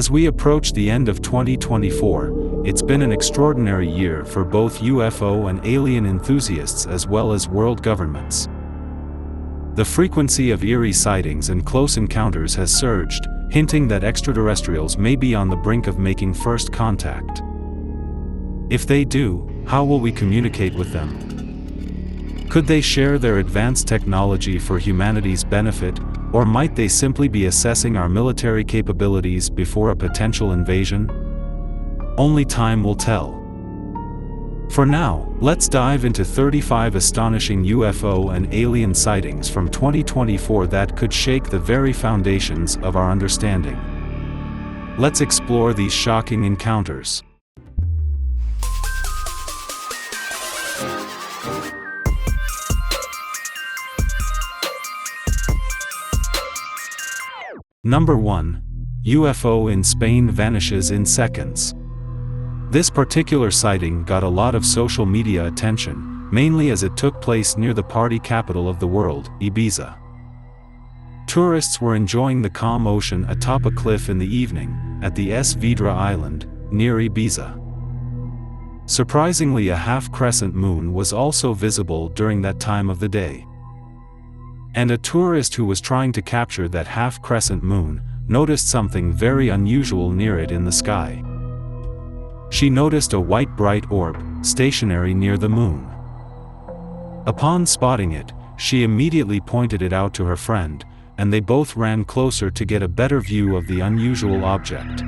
As we approach the end of 2024, it's been an extraordinary year for both UFO and alien enthusiasts as well as world governments. The frequency of eerie sightings and close encounters has surged, hinting that extraterrestrials may be on the brink of making first contact. If they do, how will we communicate with them? Could they share their advanced technology for humanity's benefit, or might they simply be assessing our military capabilities before a potential invasion? Only time will tell. For now, let's dive into 35 astonishing UFO and alien sightings from 2024 that could shake the very foundations of our understanding. Let's explore these shocking encounters. Number 1. UFO in Spain vanishes in seconds. This particular sighting got a lot of social media attention, mainly as it took place near the party capital of the world, Ibiza. Tourists were enjoying the calm ocean atop a cliff in the evening, at the Spherical island, near Ibiza. Surprisingly, a half-crescent moon was also visible during that time of the day. And a tourist who was trying to capture that half-crescent moon noticed something very unusual near it in the sky. She noticed a white bright orb, stationary near the moon. Upon spotting it, she immediately pointed it out to her friend, and they both ran closer to get a better view of the unusual object.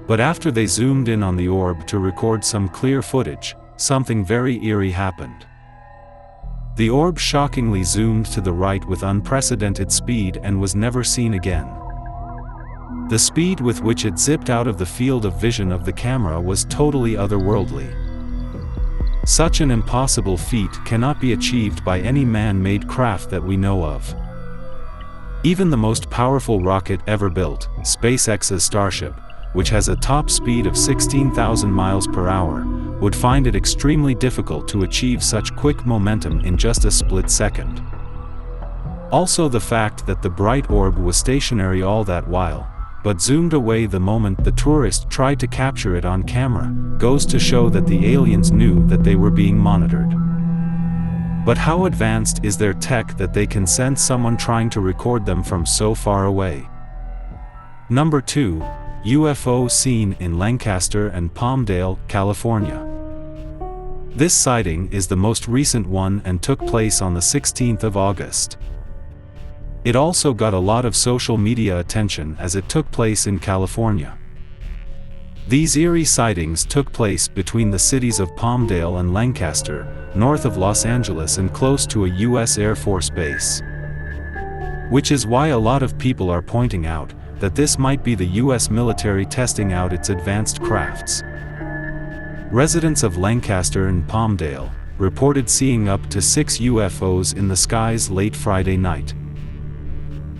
But after they zoomed in on the orb to record some clear footage, something very eerie happened. The orb shockingly zoomed to the right with unprecedented speed and was never seen again. The speed with which it zipped out of the field of vision of the camera was totally otherworldly. Such an impossible feat cannot be achieved by any man-made craft that we know of. Even the most powerful rocket ever built, SpaceX's Starship, which has a top speed of 16,000 miles per hour, would find it extremely difficult to achieve such quick momentum in just a split second. Also, the fact that the bright orb was stationary all that while, but zoomed away the moment the tourist tried to capture it on camera, goes to show that the aliens knew that they were being monitored. But how advanced is their tech that they can sense someone trying to record them from so far away? Number 2. UFO seen in Lancaster and Palmdale, California. This sighting is the most recent one and took place on the 16th of August. It also got a lot of social media attention as it took place in California. These eerie sightings took place between the cities of Palmdale and Lancaster, north of Los Angeles and close to a US Air Force base. Which is why a lot of people are pointing out that this might be the US military testing out its advanced crafts. Residents of Lancaster and Palmdale reported seeing up to 6 UFOs in the skies late Friday night.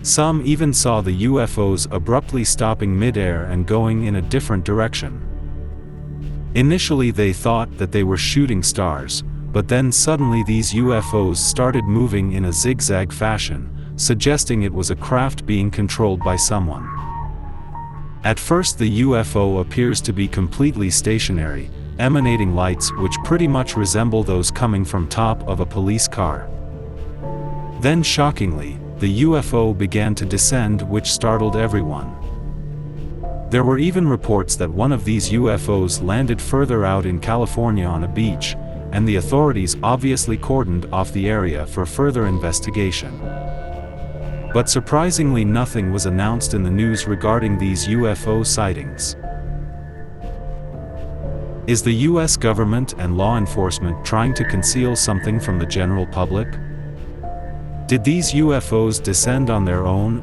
Some even saw the UFOs abruptly stopping mid-air and going in a different direction. Initially they thought that they were shooting stars, but then suddenly these UFOs started moving in a zigzag fashion, suggesting it was a craft being controlled by someone. At first the UFO appears to be completely stationary, emanating lights which pretty much resemble those coming from top of a police car. Then shockingly, the UFO began to descend, which startled everyone. There were even reports that one of these UFOs landed further out in California on a beach, and the authorities obviously cordoned off the area for further investigation. But surprisingly, nothing was announced in the news regarding these UFO sightings. Is the US government and law enforcement trying to conceal something from the general public? Did these UFOs descend on their own?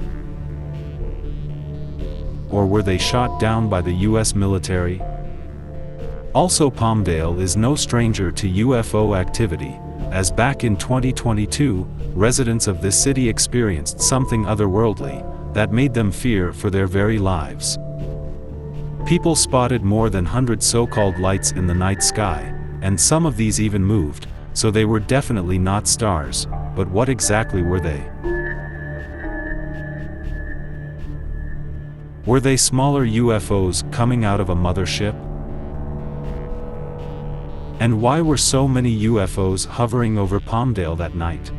Or were they shot down by the US military? Also, Palmdale is no stranger to UFO activity, as back in 2022, residents of this city experienced something otherworldly that made them fear for their very lives. People spotted more than 100 so-called lights in the night sky, and some of these even moved, so they were definitely not stars. But what exactly were they? Were they smaller UFOs coming out of a mothership? And why were so many UFOs hovering over Palmdale that night?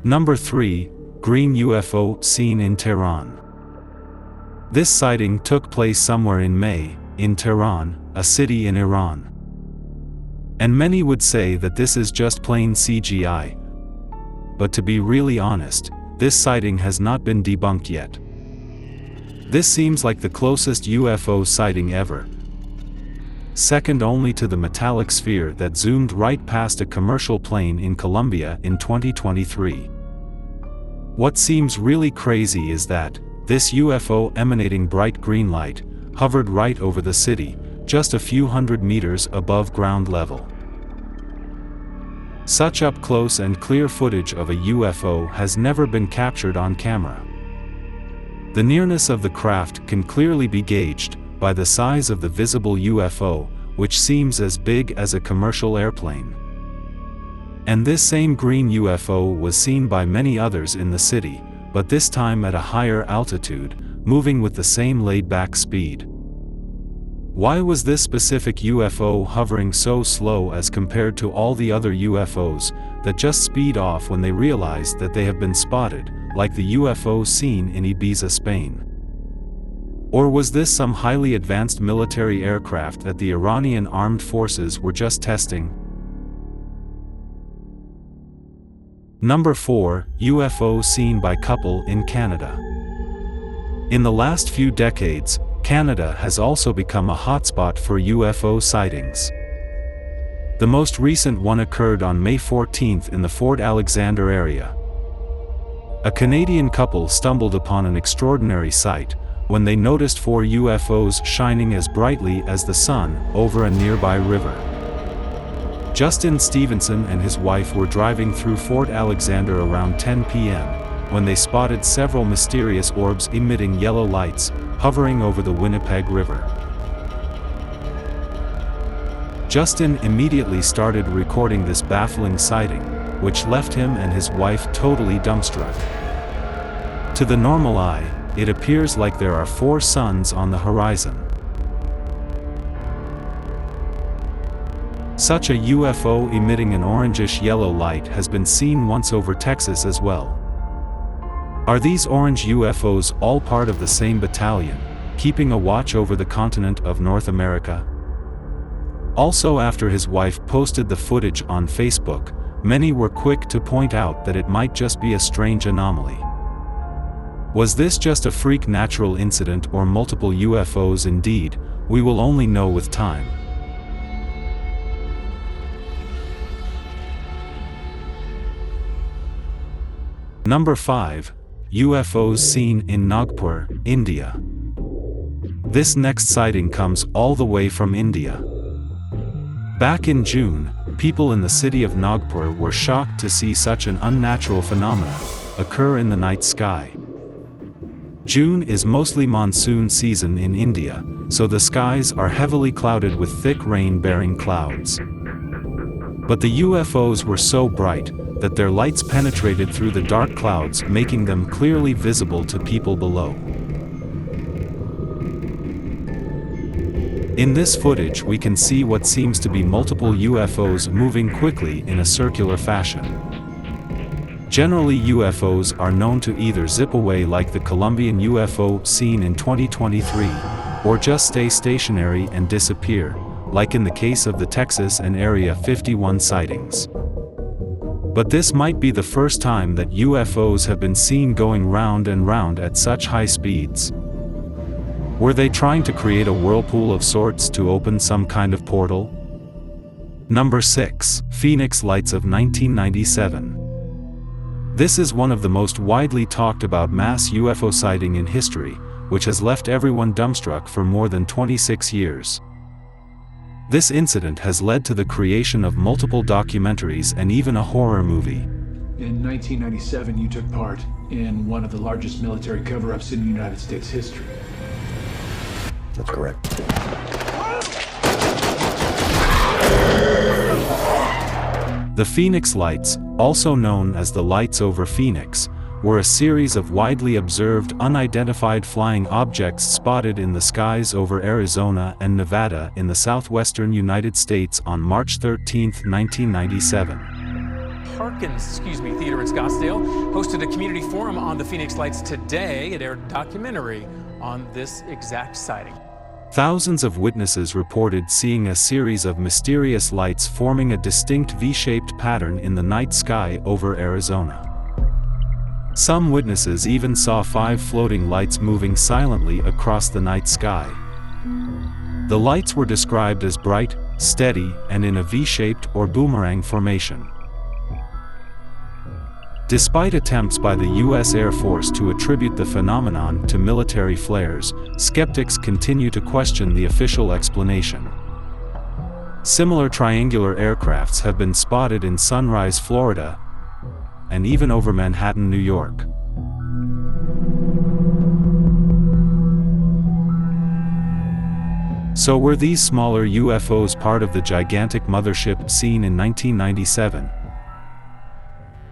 Number 3, green UFO seen in Tehran. This sighting took place somewhere in May, in Tehran, a city in Iran. And many would say that this is just plain CGI. But to be really honest, this sighting has not been debunked yet. This seems like the closest UFO sighting ever. Second only to the metallic sphere that zoomed right past a commercial plane in Colombia in 2023. What seems really crazy is that this UFO emanating bright green light hovered right over the city, just a few hundred meters above ground level. Such up-close and clear footage of a UFO has never been captured on camera. The nearness of the craft can clearly be gauged by the size of the visible UFO, which seems as big as a commercial airplane. And this same green UFO was seen by many others in the city, but this time at a higher altitude, moving with the same laid-back speed. Why was this specific UFO hovering so slow as compared to all the other UFOs that just speed off when they realize that they have been spotted, like the UFO seen in Ibiza, Spain? Or was this some highly advanced military aircraft that the Iranian armed forces were just testing? Number 4, UFO seen by couple in Canada. In the last few decades, Canada has also become a hotspot for UFO sightings. The most recent one occurred on May 14 in the Fort Alexander area. A Canadian couple stumbled upon an extraordinary sight when they noticed 4 UFOs shining as brightly as the sun over a nearby river. Justin Stevenson and his wife were driving through Fort Alexander around 10 p.m. when they spotted several mysterious orbs emitting yellow lights, hovering over the Winnipeg River. Justin immediately started recording this baffling sighting, which left him and his wife totally dumbstruck. To the normal eye, it appears like there are 4 suns on the horizon. Such a UFO emitting an orangish-yellow light has been seen once over Texas as well. Are these orange UFOs all part of the same battalion, keeping a watch over the continent of North America? Also, after his wife posted the footage on Facebook, many were quick to point out that it might just be a strange anomaly. Was this just a freak natural incident or multiple UFOs indeed? We will only know with time. Number 5. UFOs seen in Nagpur, India. This next sighting comes all the way from India. Back in June, people in the city of Nagpur were shocked to see such an unnatural phenomenon occur in the night sky. June is mostly monsoon season in India, so the skies are heavily clouded with thick rain-bearing clouds. But the UFOs were so bright that their lights penetrated through the dark clouds, making them clearly visible to people below. In this footage we can see what seems to be multiple UFOs moving quickly in a circular fashion. Generally, UFOs are known to either zip away like the Colombian UFO seen in 2023, or just stay stationary and disappear, like in the case of the Texas and Area 51 sightings. But this might be the first time that UFOs have been seen going round and round at such high speeds. Were they trying to create a whirlpool of sorts to open some kind of portal? Number 6. Phoenix Lights of 1997. This is one of the most widely talked about mass UFO sighting in history, which has left everyone dumbstruck for more than 26 years. This incident has led to the creation of multiple documentaries and even a horror movie. In 1997, you took part in one of the largest military cover-ups in United States history. That's correct. The Phoenix Lights, also known as the Lights over Phoenix, were a series of widely observed unidentified flying objects spotted in the skies over Arizona and Nevada in the southwestern United States on March 13, 1997. Harkins, Theater in Scottsdale hosted a community forum on the Phoenix Lights today. It aired a documentary on this exact sighting. Thousands of witnesses reported seeing a series of mysterious lights forming a distinct V-shaped pattern in the night sky over Arizona. Some witnesses even saw 5 floating lights moving silently across the night sky. The lights were described as bright, steady, and in a V-shaped or boomerang formation. Despite attempts by the U.S. Air Force to attribute the phenomenon to military flares, skeptics continue to question the official explanation. Similar triangular aircrafts have been spotted in Sunrise, Florida, and even over Manhattan, New York. So were these smaller UFOs part of the gigantic mothership seen in 1997?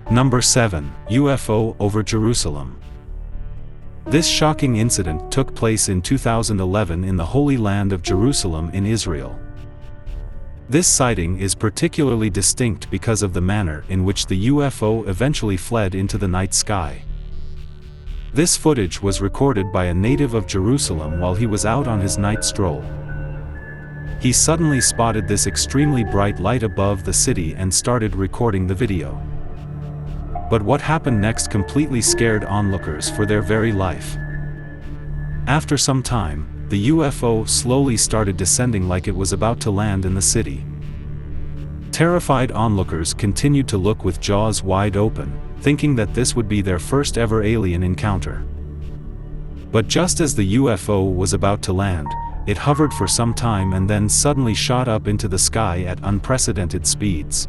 Number 7. UFO Over Jerusalem. This shocking incident took place in 2011 in the Holy Land of Jerusalem in Israel. This sighting is particularly distinct because of the manner in which the UFO eventually fled into the night sky. This footage was recorded by a native of Jerusalem while he was out on his night stroll. He suddenly spotted this extremely bright light above the city and started recording the video. But what happened next completely scared onlookers for their very life. After some time, the UFO slowly started descending like it was about to land in the city. Terrified onlookers continued to look with jaws wide open, thinking that this would be their first ever alien encounter. But just as the UFO was about to land, it hovered for some time and then suddenly shot up into the sky at unprecedented speeds.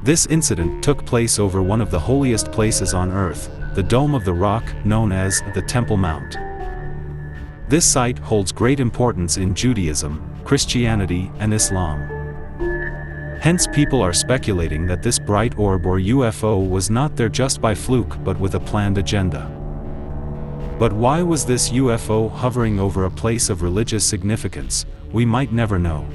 This incident took place over one of the holiest places on Earth, the Dome of the Rock, known as the Temple Mount. This site holds great importance in Judaism, Christianity, and Islam. Hence people are speculating that this bright orb or UFO was not there just by fluke but with a planned agenda. But why was this UFO hovering over a place of religious significance? We might never know.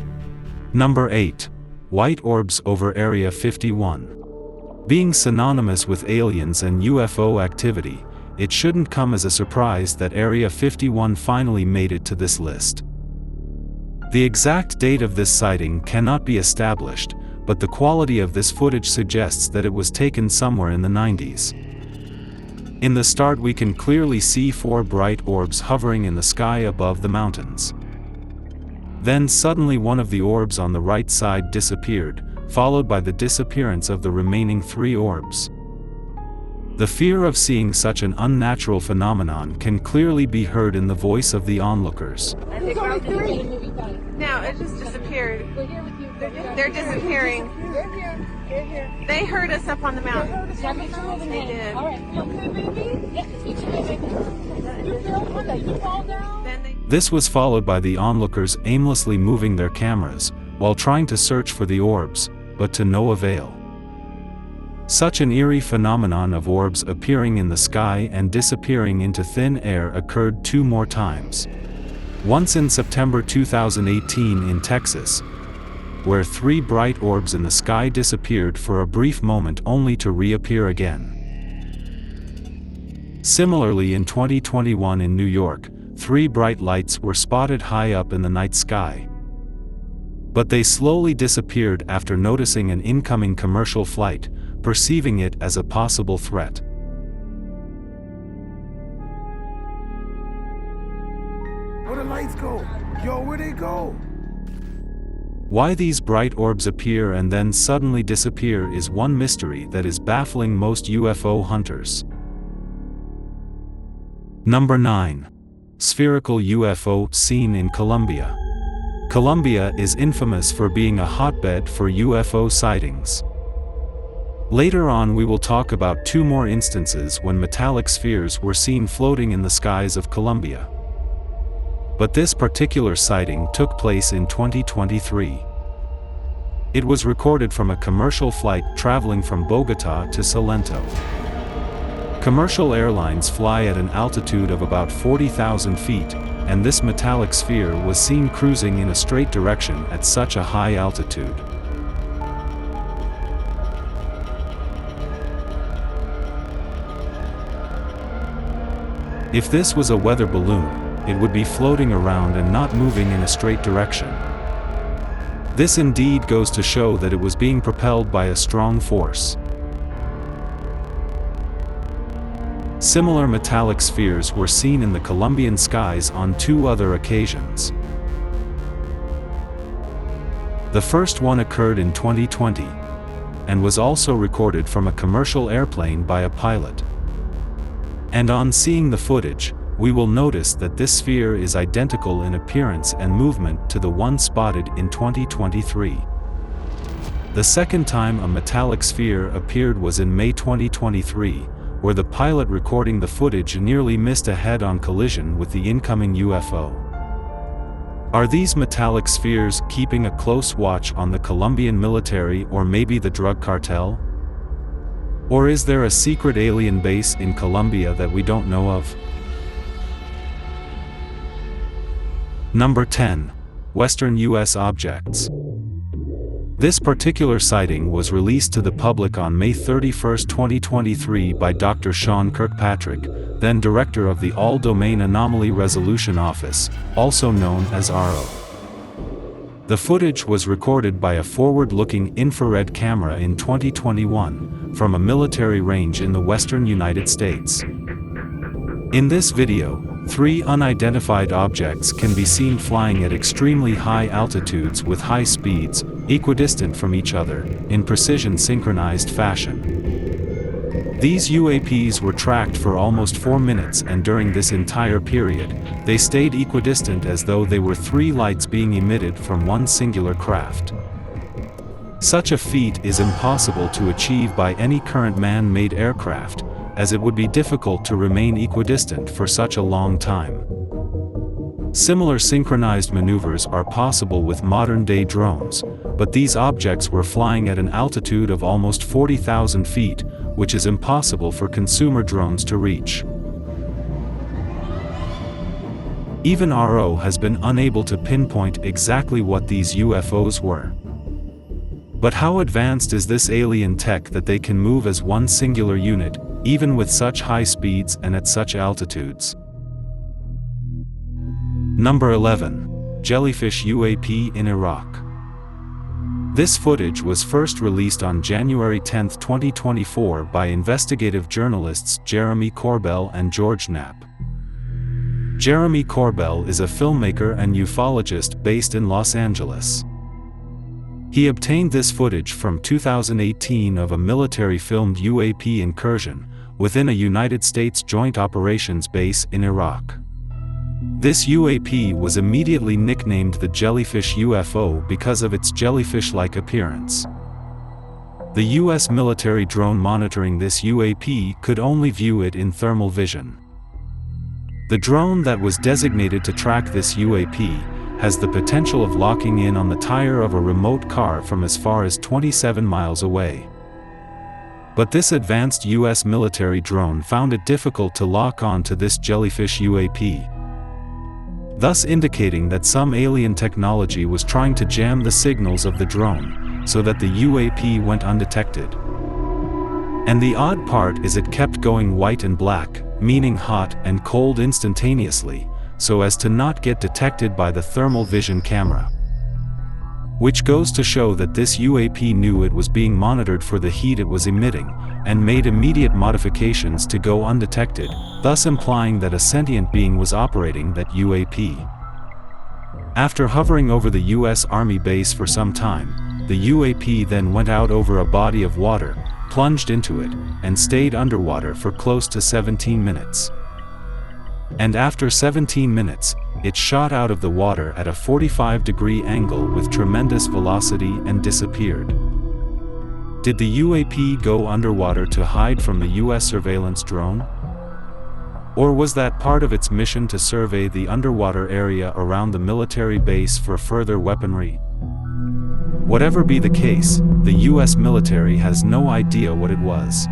Number 8. White orbs over Area 51. Being synonymous with aliens and UFO activity, it shouldn't come as a surprise that Area 51 finally made it to this list. The exact date of this sighting cannot be established, but the quality of this footage suggests that it was taken somewhere in the 90s. In the start we can clearly see 4 bright orbs hovering in the sky above the mountains. Then suddenly one of the orbs on the right side disappeared, followed by the disappearance of the remaining 3 orbs. The fear of seeing such an unnatural phenomenon can clearly be heard in the voice of the onlookers. No, it just disappeared. They're disappearing. They heard us up on the mountain. They did. This was followed by the onlookers aimlessly moving their cameras, while trying to search for the orbs, but to no avail. Such an eerie phenomenon of orbs appearing in the sky and disappearing into thin air occurred 2 more times. Once in September 2018 in Texas, where 3 bright orbs in the sky disappeared for a brief moment only to reappear again. Similarly in 2021 in New York, 3 bright lights were spotted high up in the night sky. But they slowly disappeared after noticing an incoming commercial flight, perceiving it as a possible threat. Where the lights go? Yo, where they go? Why these bright orbs appear and then suddenly disappear is one mystery that is baffling most UFO hunters. Number 9. Spherical UFO seen in Colombia. Colombia is infamous for being a hotbed for UFO sightings. Later on we will talk about 2 more instances when metallic spheres were seen floating in the skies of Colombia. But this particular sighting took place in 2023. It was recorded from a commercial flight traveling from Bogotá to Salento. Commercial airlines fly at an altitude of about 40,000 feet, and this metallic sphere was seen cruising in a straight direction at such a high altitude. If this was a weather balloon, it would be floating around and not moving in a straight direction. This indeed goes to show that it was being propelled by a strong force. Similar metallic spheres were seen in the Colombian skies on 2 other occasions. The first one occurred in 2020, and was also recorded from a commercial airplane by a pilot. And on seeing the footage, we will notice that this sphere is identical in appearance and movement to the one spotted in 2023. The second time a metallic sphere appeared was in May 2023, where the pilot recording the footage nearly missed a head-on collision with the incoming UFO. Are these metallic spheres keeping a close watch on the Colombian military or maybe the drug cartel? Or is there a secret alien base in Colombia that we don't know of? Number 10. Western U.S. Objects. This particular sighting was released to the public on May 31, 2023 by Dr. Sean Kirkpatrick, then director of the All-Domain Anomaly Resolution Office, also known as ARO. The footage was recorded by a forward-looking infrared camera in 2021, from a military range in the western United States. In this video, 3 unidentified objects can be seen flying at extremely high altitudes with high speeds, equidistant from each other, in precision synchronized fashion. These UAPs were tracked for almost 4 minutes, and during this entire period, they stayed equidistant as though they were 3 lights being emitted from one singular craft. Such a feat is impossible to achieve by any current man-made aircraft, as it would be difficult to remain equidistant for such a long time. Similar synchronized maneuvers are possible with modern-day drones, but these objects were flying at an altitude of almost 40,000 feet, which is impossible for consumer drones to reach. Even RO has been unable to pinpoint exactly what these UFOs were. But how advanced is this alien tech that they can move as one singular unit, even with such high speeds and at such altitudes? Number 11. Jellyfish UAP in Iraq. This footage was first released on January 10, 2024 by investigative journalists Jeremy Corbell and George Knapp. Jeremy Corbell is a filmmaker and ufologist based in Los Angeles. He obtained this footage from 2018 of a military-filmed UAP incursion within a United States Joint Operations base in Iraq. This UAP was immediately nicknamed the Jellyfish UFO because of its jellyfish-like appearance. The US military drone monitoring this UAP could only view it in thermal vision. The drone that was designated to track this UAP has the potential of locking in on the tire of a remote car from as far as 27 miles away. But this advanced US military drone found it difficult to lock on to this Jellyfish UAP, thus indicating that some alien technology was trying to jam the signals of the drone, so that the UAP went undetected. And the odd part is it kept going white and black, meaning hot and cold instantaneously, so as to not get detected by the thermal vision camera. Which goes to show that this UAP knew it was being monitored for the heat it was emitting, and made immediate modifications to go undetected, thus implying that a sentient being was operating that UAP. After hovering over the US Army base for some time, the UAP then went out over a body of water, plunged into it, and stayed underwater for close to 17 minutes. And after 17 minutes, it shot out of the water at a 45-degree angle with tremendous velocity and disappeared. Did the UAP go underwater to hide from the US surveillance drone? Or was that part of its mission to survey the underwater area around the military base for further weaponry? Whatever be the case, the US military has no idea what it was.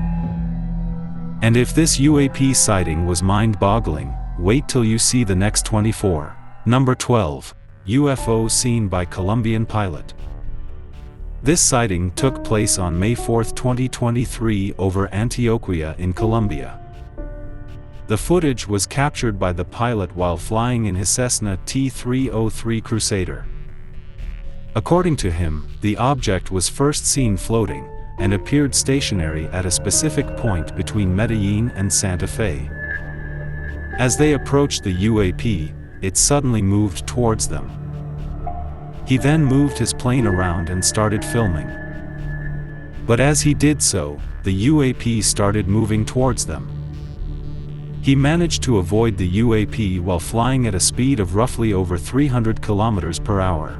And if this UAP sighting was mind-boggling, wait till you see the next 24. Number 12. UFO seen by Colombian pilot. This sighting took place on May 4, 2023 over Antioquia in Colombia. The footage was captured by the pilot while flying in his Cessna T-303 Crusader. According to him, the object was first seen floating, and appeared stationary at a specific point between Medellin and Santa Fe. As they approached the UAP, it suddenly moved towards them. He then moved his plane around and started filming. But as he did so, the UAP started moving towards them. He managed to avoid the UAP while flying at a speed of roughly over 300 kilometers per hour.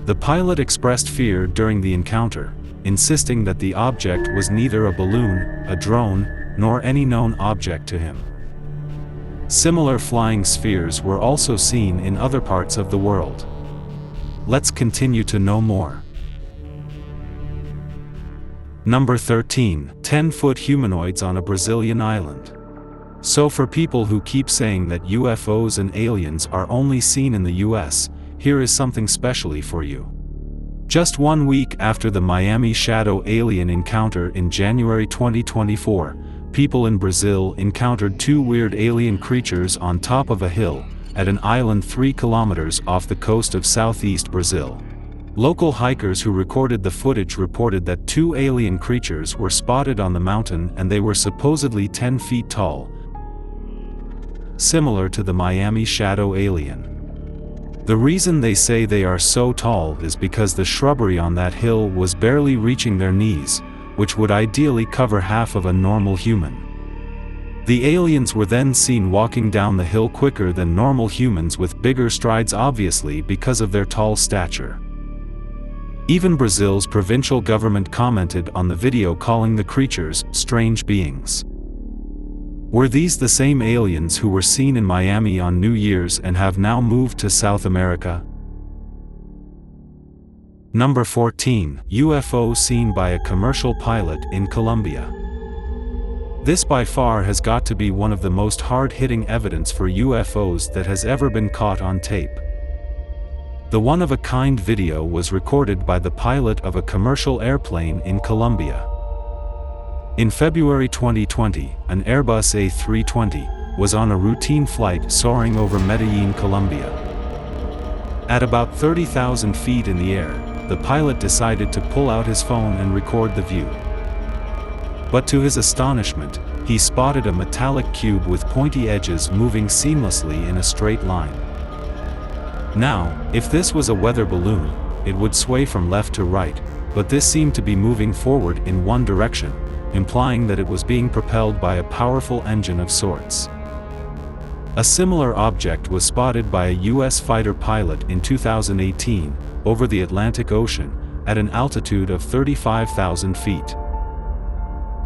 The pilot expressed fear during the encounter, insisting that the object was neither a balloon, a drone, nor any known object to him. Similar flying spheres were also seen in other parts of the world. Let's continue to know more. Number 13. 10-foot humanoids on a Brazilian island. So for people who keep saying that UFOs and aliens are only seen in the US, here is something specially for you. Just 1 week after the Miami shadow alien encounter in January 2024, people in Brazil encountered 2 weird alien creatures on top of a hill, at an island 3 kilometers off the coast of southeast Brazil. Local hikers who recorded the footage reported that 2 alien creatures were spotted on the mountain and they were supposedly 10 feet tall, similar to the Miami shadow alien. The reason they say they are so tall is because the shrubbery on that hill was barely reaching their knees, which would ideally cover half of a normal human. The aliens were then seen walking down the hill quicker than normal humans with bigger strides, obviously because of their tall stature. Even Brazil's provincial government commented on the video, calling the creatures strange beings. Were these the same aliens who were seen in Miami on New Year's and have now moved to South America? Number 14. UFO seen by a commercial pilot in Colombia. This by far has got to be one of the most hard-hitting evidence for UFOs that has ever been caught on tape. The one-of-a-kind video was recorded by the pilot of a commercial airplane in Colombia. In February 2020, an Airbus A320 was on a routine flight soaring over Medellin, Colombia. At about 30,000 feet in the air, the pilot decided to pull out his phone and record the view. But to his astonishment, he spotted a metallic cube with pointy edges moving seamlessly in a straight line. Now, if this was a weather balloon, it would sway from left to right, but this seemed to be moving forward in one direction, implying that it was being propelled by a powerful engine of sorts. A similar object was spotted by a US fighter pilot in 2018, over the Atlantic Ocean, at an altitude of 35,000 feet.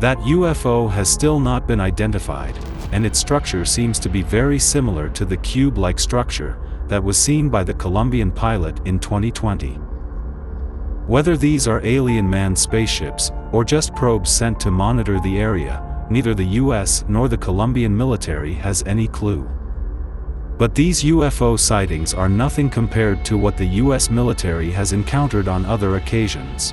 That UFO has still not been identified, and its structure seems to be very similar to the cube-like structure that was seen by the Colombian pilot in 2020. Whether these are alien manned spaceships, or just probes sent to monitor the area, neither the US nor the Colombian military has any clue. But these UFO sightings are nothing compared to what the US military has encountered on other occasions.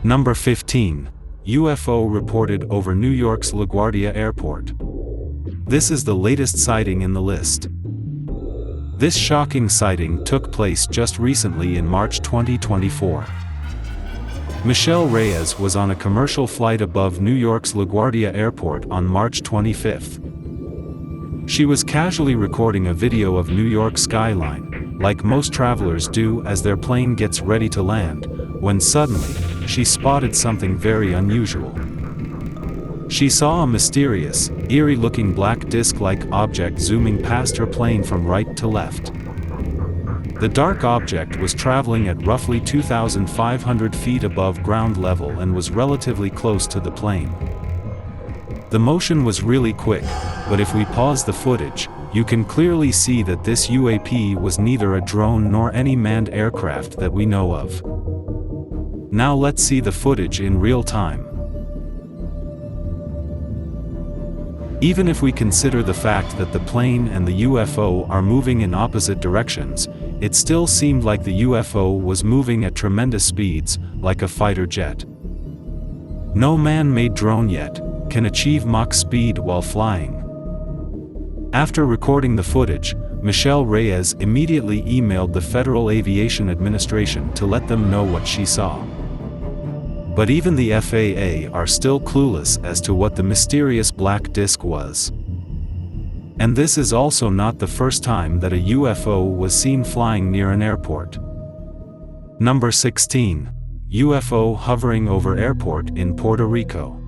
Number 15. UFO reported over New York's LaGuardia airport. This is the latest sighting in the list. This shocking sighting took place just recently in March 2024. Michelle Reyes was on a commercial flight above New York's LaGuardia airport on March 25th. She was casually recording a video of New York's skyline, like most travelers do as their plane gets ready to land, when suddenly, she spotted something very unusual. She saw a mysterious, eerie-looking black disc-like object zooming past her plane from right to left. The dark object was traveling at roughly 2,500 feet above ground level and was relatively close to the plane. The motion was really quick, but if we pause the footage, you can clearly see that this UAP was neither a drone nor any manned aircraft that we know of. Now let's see the footage in real time. Even if we consider the fact that the plane and the UFO are moving in opposite directions, it still seemed like the UFO was moving at tremendous speeds, like a fighter jet. No man-made drone yet can achieve Mach speed while flying. After recording the footage, Michelle Reyes immediately emailed the Federal Aviation Administration to let them know what she saw. But even the FAA are still clueless as to what the mysterious black disc was. And this is also not the first time that a UFO was seen flying near an airport. Number 16. UFO hovering over airport in Puerto Rico.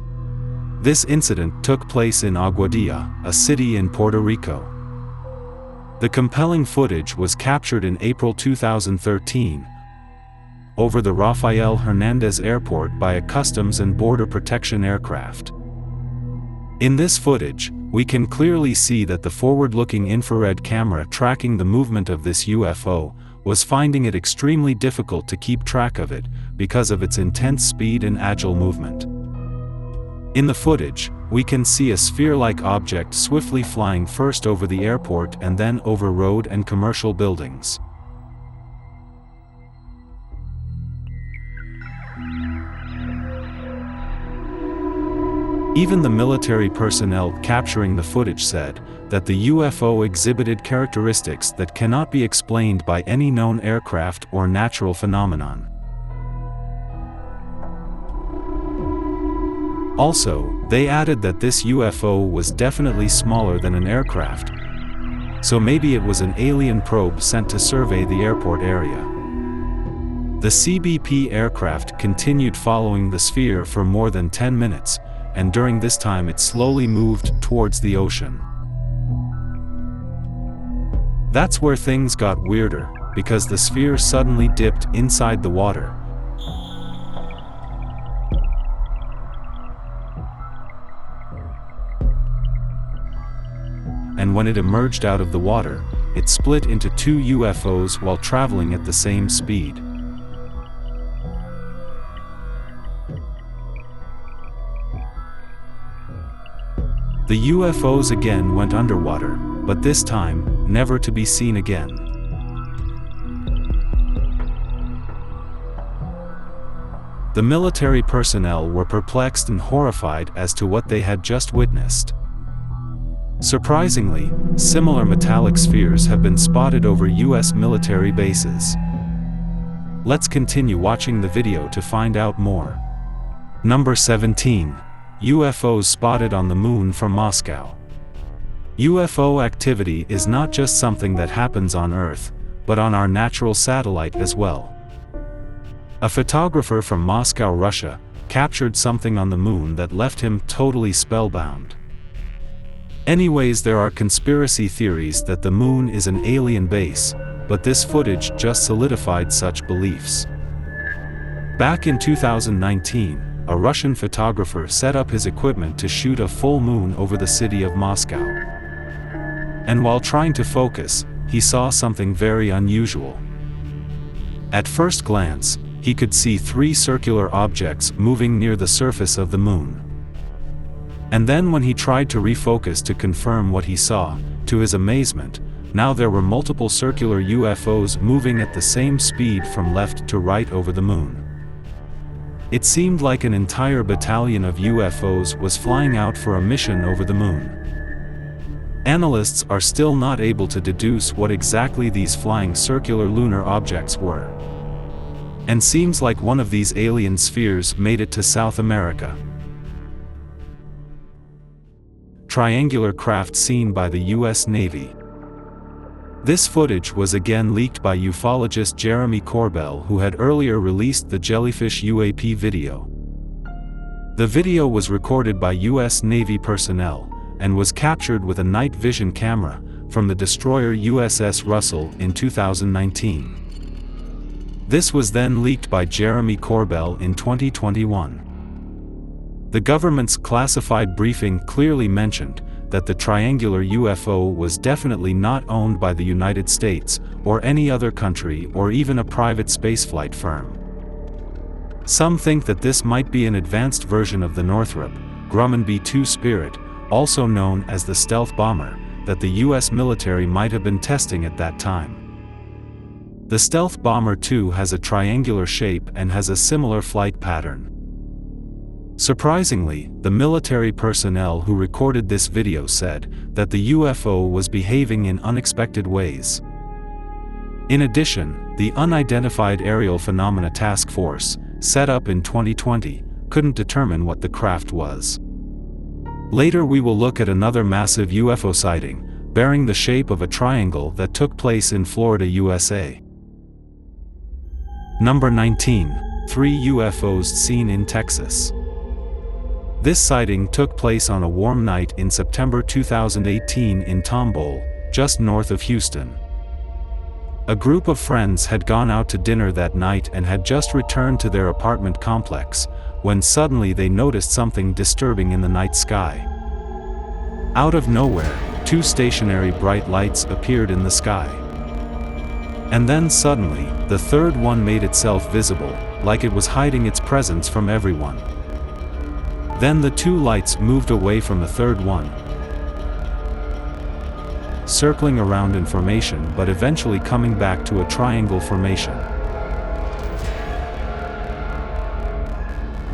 This incident took place in LaGuardia, a city in Puerto Rico. The compelling footage was captured in April 2013 over the Rafael Hernandez Airport by a Customs and Border Protection aircraft. In this footage, we can clearly see that the forward-looking infrared camera tracking the movement of this UFO was finding it extremely difficult to keep track of it because of its intense speed and agile movement. In the footage, we can see a sphere-like object swiftly flying first over the airport and then over road and commercial buildings. Even the military personnel capturing the footage said that the UFO exhibited characteristics that cannot be explained by any known aircraft or natural phenomenon. Also, they added that this UFO was definitely smaller than an aircraft, so maybe it was an alien probe sent to survey the airport area. The CBP aircraft continued following the sphere for more than 10 minutes, and during this time it slowly moved towards the ocean. That's where things got weirder, because the sphere suddenly dipped inside the water. And when it emerged out of the water, it split into two UFOs while traveling at the same speed. The UFOs again went underwater, but this time, never to be seen again. The military personnel were perplexed and horrified as to what they had just witnessed. Surprisingly, similar metallic spheres have been spotted over US military bases. Let's continue watching the video to find out more. Number 17. UFOs spotted on the moon from Moscow. UFO activity is not just something that happens on Earth, but on our natural satellite as well. A photographer from Moscow, Russia, captured something on the moon that left him totally spellbound. Anyways, there are conspiracy theories that the moon is an alien base, but this footage just solidified such beliefs. Back in 2019, a Russian photographer set up his equipment to shoot a full moon over the city of Moscow. And while trying to focus, he saw something very unusual. At first glance, he could see three circular objects moving near the surface of the moon. And then when he tried to refocus to confirm what he saw, to his amazement, now there were multiple circular UFOs moving at the same speed from left to right over the moon. It seemed like an entire battalion of UFOs was flying out for a mission over the moon. Analysts are still not able to deduce what exactly these flying circular lunar objects were. And seems like one of these alien spheres made it to South America. Triangular craft seen by the US Navy. This footage was again leaked by ufologist Jeremy Corbell, who had earlier released the Jellyfish UAP video. The video was recorded by US Navy personnel, and was captured with a night vision camera, from the destroyer USS Russell in 2019. This was then leaked by Jeremy Corbell in 2021. The government's classified briefing clearly mentioned that the triangular UFO was definitely not owned by the United States, or any other country, or even a private spaceflight firm. Some think that this might be an advanced version of the Northrop Grumman B-2 Spirit, also known as the stealth bomber, that the US military might have been testing at that time. The stealth bomber too has a triangular shape and has a similar flight pattern. Surprisingly, the military personnel who recorded this video said that the UFO was behaving in unexpected ways. In addition, the Unidentified Aerial Phenomena Task Force, set up in 2020, couldn't determine what the craft was. Later we will look at another massive UFO sighting, bearing the shape of a triangle that took place in Florida, USA. Number 19. 3 UFOs seen in Texas. This sighting took place on a warm night in September 2018 in Tomball, just north of Houston. A group of friends had gone out to dinner that night and had just returned to their apartment complex, when suddenly they noticed something disturbing in the night sky. Out of nowhere, 2 stationary bright lights appeared in the sky. And then suddenly, the third one made itself visible, like it was hiding its presence from everyone. Then the 2 lights moved away from the third one, circling around in formation but eventually coming back to a triangle formation.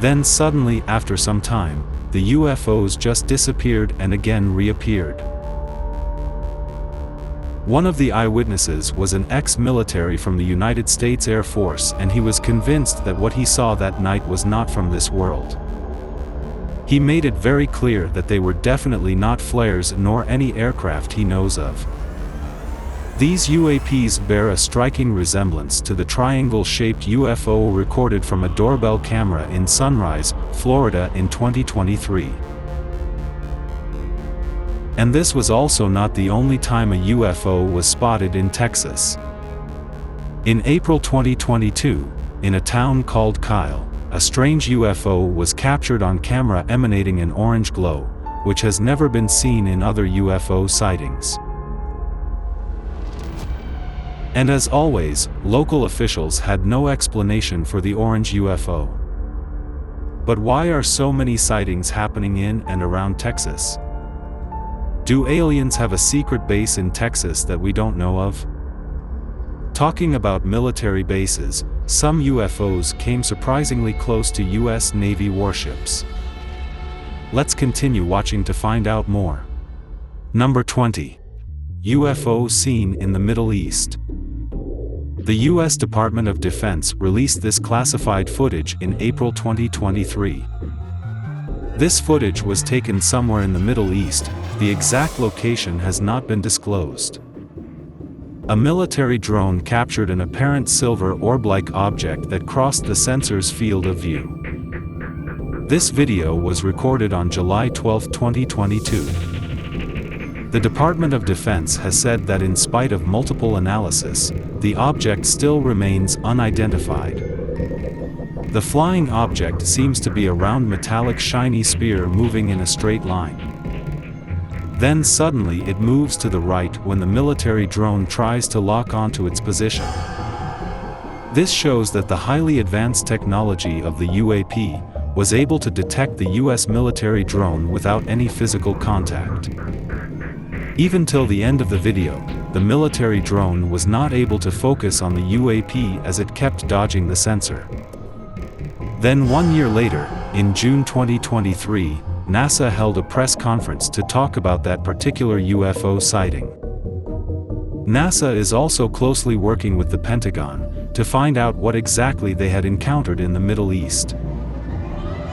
Then suddenly, after some time, the UFOs just disappeared and again reappeared. One of the eyewitnesses was an ex-military from the United States Air Force, and he was convinced that what he saw that night was not from this world. He made it very clear that they were definitely not flares nor any aircraft he knows of. These UAPs bear a striking resemblance to the triangle-shaped UFO recorded from a doorbell camera in Sunrise, Florida in 2023. And this was also not the only time a UFO was spotted in Texas. In April 2022, in a town called Kyle, a strange UFO was captured on camera emanating an orange glow, which has never been seen in other UFO sightings. And as always, local officials had no explanation for the orange UFO. But why are so many sightings happening in and around Texas? Do aliens have a secret base in Texas that we don't know of? Talking about military bases, some UFOs came surprisingly close to US Navy warships. Let's continue watching to find out more. Number 20. UFO seen in the Middle East. The US Department of Defense released this classified footage in April 2023. This footage was taken somewhere in the Middle East, the exact location has not been disclosed. A military drone captured an apparent silver orb-like object that crossed the sensor's field of view. This video was recorded on July 12, 2022. The Department of Defense has said that in spite of multiple analysis, the object still remains unidentified. The flying object seems to be a round metallic shiny sphere moving in a straight line. Then suddenly it moves to the right when the military drone tries to lock onto its position. This shows that the highly advanced technology of the UAP was able to detect the US military drone without any physical contact. Even till the end of the video, the military drone was not able to focus on the UAP as it kept dodging the sensor. Then 1 year later, in June 2023, NASA held a press conference to talk about that particular UFO sighting. NASA is also closely working with the Pentagon to find out what exactly they had encountered in the Middle East.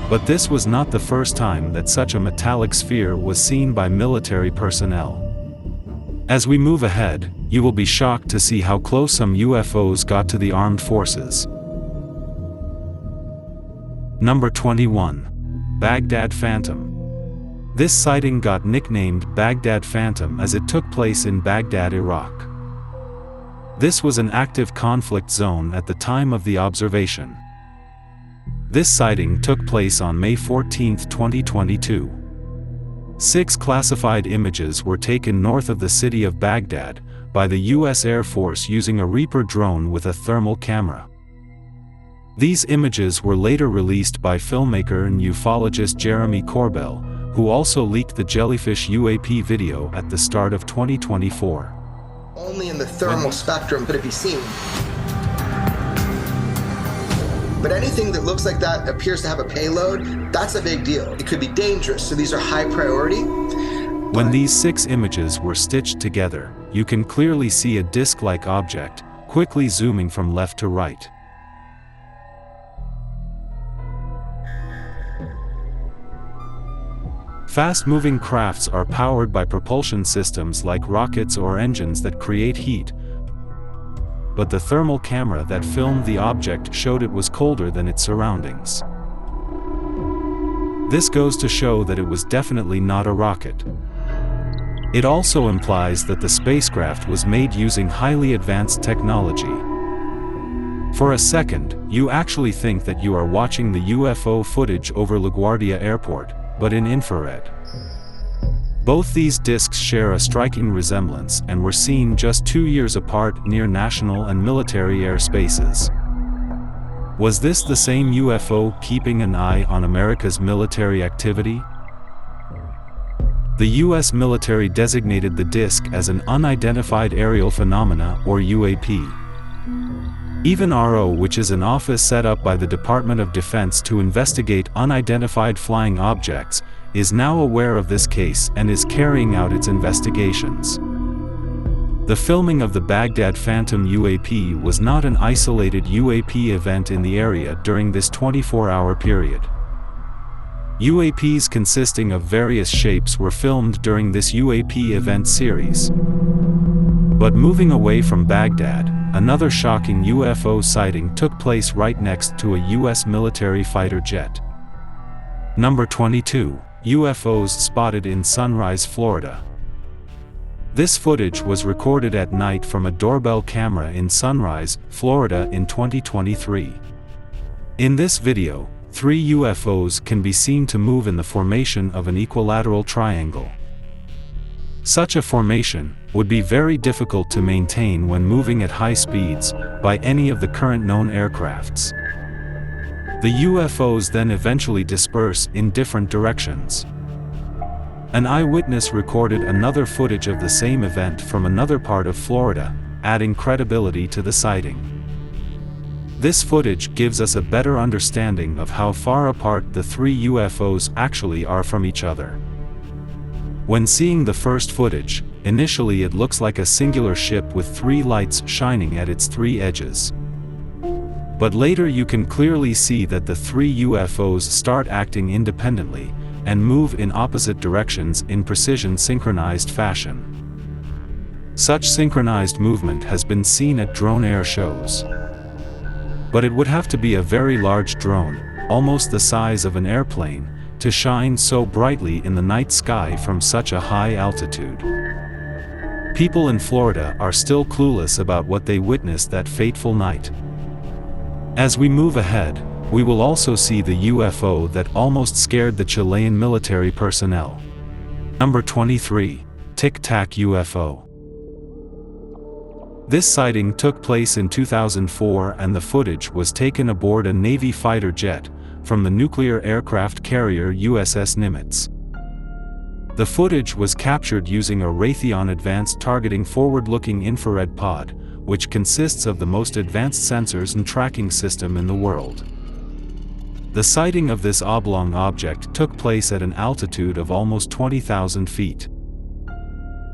But this was not the first time that such a metallic sphere was seen by military personnel. As we move ahead, you will be shocked to see how close some UFOs got to the armed forces. Number 21. Baghdad Phantom. This sighting got nicknamed Baghdad Phantom as it took place in Baghdad, Iraq. This was an active conflict zone at the time of the observation. This sighting took place on May 14, 2022. 6 classified images were taken north of the city of Baghdad by the US Air Force using a Reaper drone with a thermal camera. These images were later released by filmmaker and ufologist Jeremy Corbell, who also leaked the Jellyfish UAP video at the start of 2024. Only in the thermal spectrum could it be seen. But anything that looks like that appears to have a payload, that's a big deal. It could be dangerous, so these are high priority. When these 6 images were stitched together, you can clearly see a disc-like object, quickly zooming from left to right. Fast-moving crafts are powered by propulsion systems like rockets or engines that create heat, but the thermal camera that filmed the object showed it was colder than its surroundings. This goes to show that it was definitely not a rocket. It also implies that the spacecraft was made using highly advanced technology. For a second, you actually think that you are watching the UFO footage over LaGuardia Airport, but in infrared. Both these discs share a striking resemblance and were seen just 2 years apart near national and military airspaces. Was this the same UFO keeping an eye on America's military activity? The US military designated the disc as an unidentified aerial phenomena, or UAP. Even RO, which is an office set up by the Department of Defense to investigate unidentified flying objects, is now aware of this case and is carrying out its investigations. The filming of the Baghdad Phantom UAP was not an isolated UAP event in the area during this 24-hour period. UAPs consisting of various shapes were filmed during this UAP event series. But moving away from Baghdad, another shocking UFO sighting took place right next to a US military fighter jet. Number 22. UFOs spotted in Sunrise, Florida. This footage was recorded at night from a doorbell camera in Sunrise, Florida in 2023. In this video, 3 UFOs can be seen to move in the formation of an equilateral triangle. Such a formation would be very difficult to maintain when moving at high speeds by any of the current known aircrafts. The UFOs then eventually disperse in different directions. An eyewitness recorded another footage of the same event from another part of Florida, adding credibility to the sighting. This footage gives us a better understanding of how far apart the 3 UFOs actually are from each other. When seeing the first footage, initially it looks like a singular ship with 3 lights shining at its 3 edges. But later you can clearly see that the 3 UFOs start acting independently, and move in opposite directions in precision synchronized fashion. Such synchronized movement has been seen at drone air shows. But it would have to be a very large drone, almost the size of an airplane, to shine so brightly in the night sky from such a high altitude. People in Florida are still clueless about what they witnessed that fateful night. As we move ahead, we will also see the UFO that almost scared the Chilean military personnel. Number 23. Tic Tac UFO. This sighting took place in 2004 and the footage was taken aboard a Navy fighter jet from the nuclear aircraft carrier USS Nimitz. The footage was captured using a Raytheon Advanced Targeting Forward-Looking Infrared Pod, which consists of the most advanced sensors and tracking system in the world. The sighting of this oblong object took place at an altitude of almost 20,000 feet.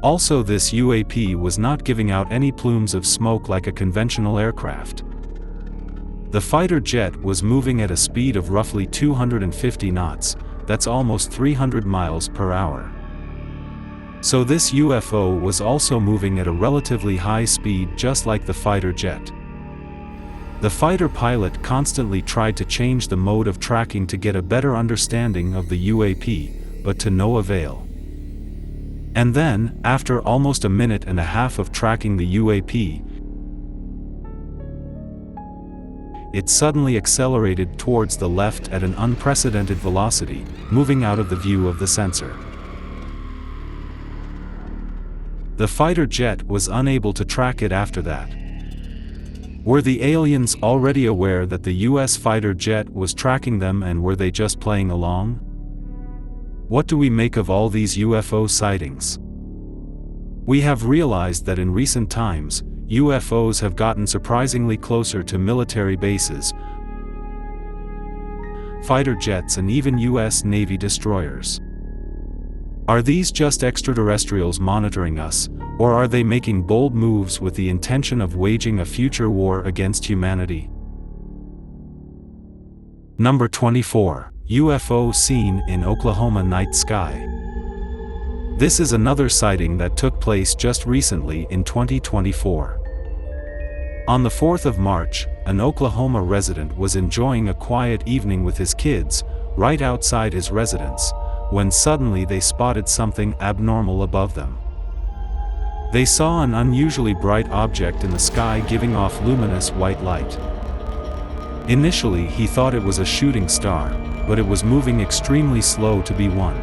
Also, this UAP was not giving out any plumes of smoke like a conventional aircraft. The fighter jet was moving at a speed of roughly 250 knots, that's almost 300 miles per hour. So this UFO was also moving at a relatively high speed just like the fighter jet. The fighter pilot constantly tried to change the mode of tracking to get a better understanding of the UAP, but to no avail. And then, after almost a minute and a half of tracking the UAP, it suddenly accelerated towards the left at an unprecedented velocity, moving out of the view of the sensor. The fighter jet was unable to track it after that. Were the aliens already aware that the US fighter jet was tracking them, and were they just playing along? What do we make of all these UFO sightings? We have realized that in recent times, UFOs have gotten surprisingly closer to military bases, fighter jets, and even US Navy destroyers. Are these just extraterrestrials monitoring us, or are they making bold moves with the intention of waging a future war against humanity? Number 24. UFO seen in Oklahoma night sky. This is another sighting that took place just recently in 2024. On the 4th of March, an Oklahoma resident was enjoying a quiet evening with his kids, right outside his residence, when suddenly they spotted something abnormal above them. They saw an unusually bright object in the sky giving off luminous white light. Initially he thought it was a shooting star, but it was moving extremely slow to be one.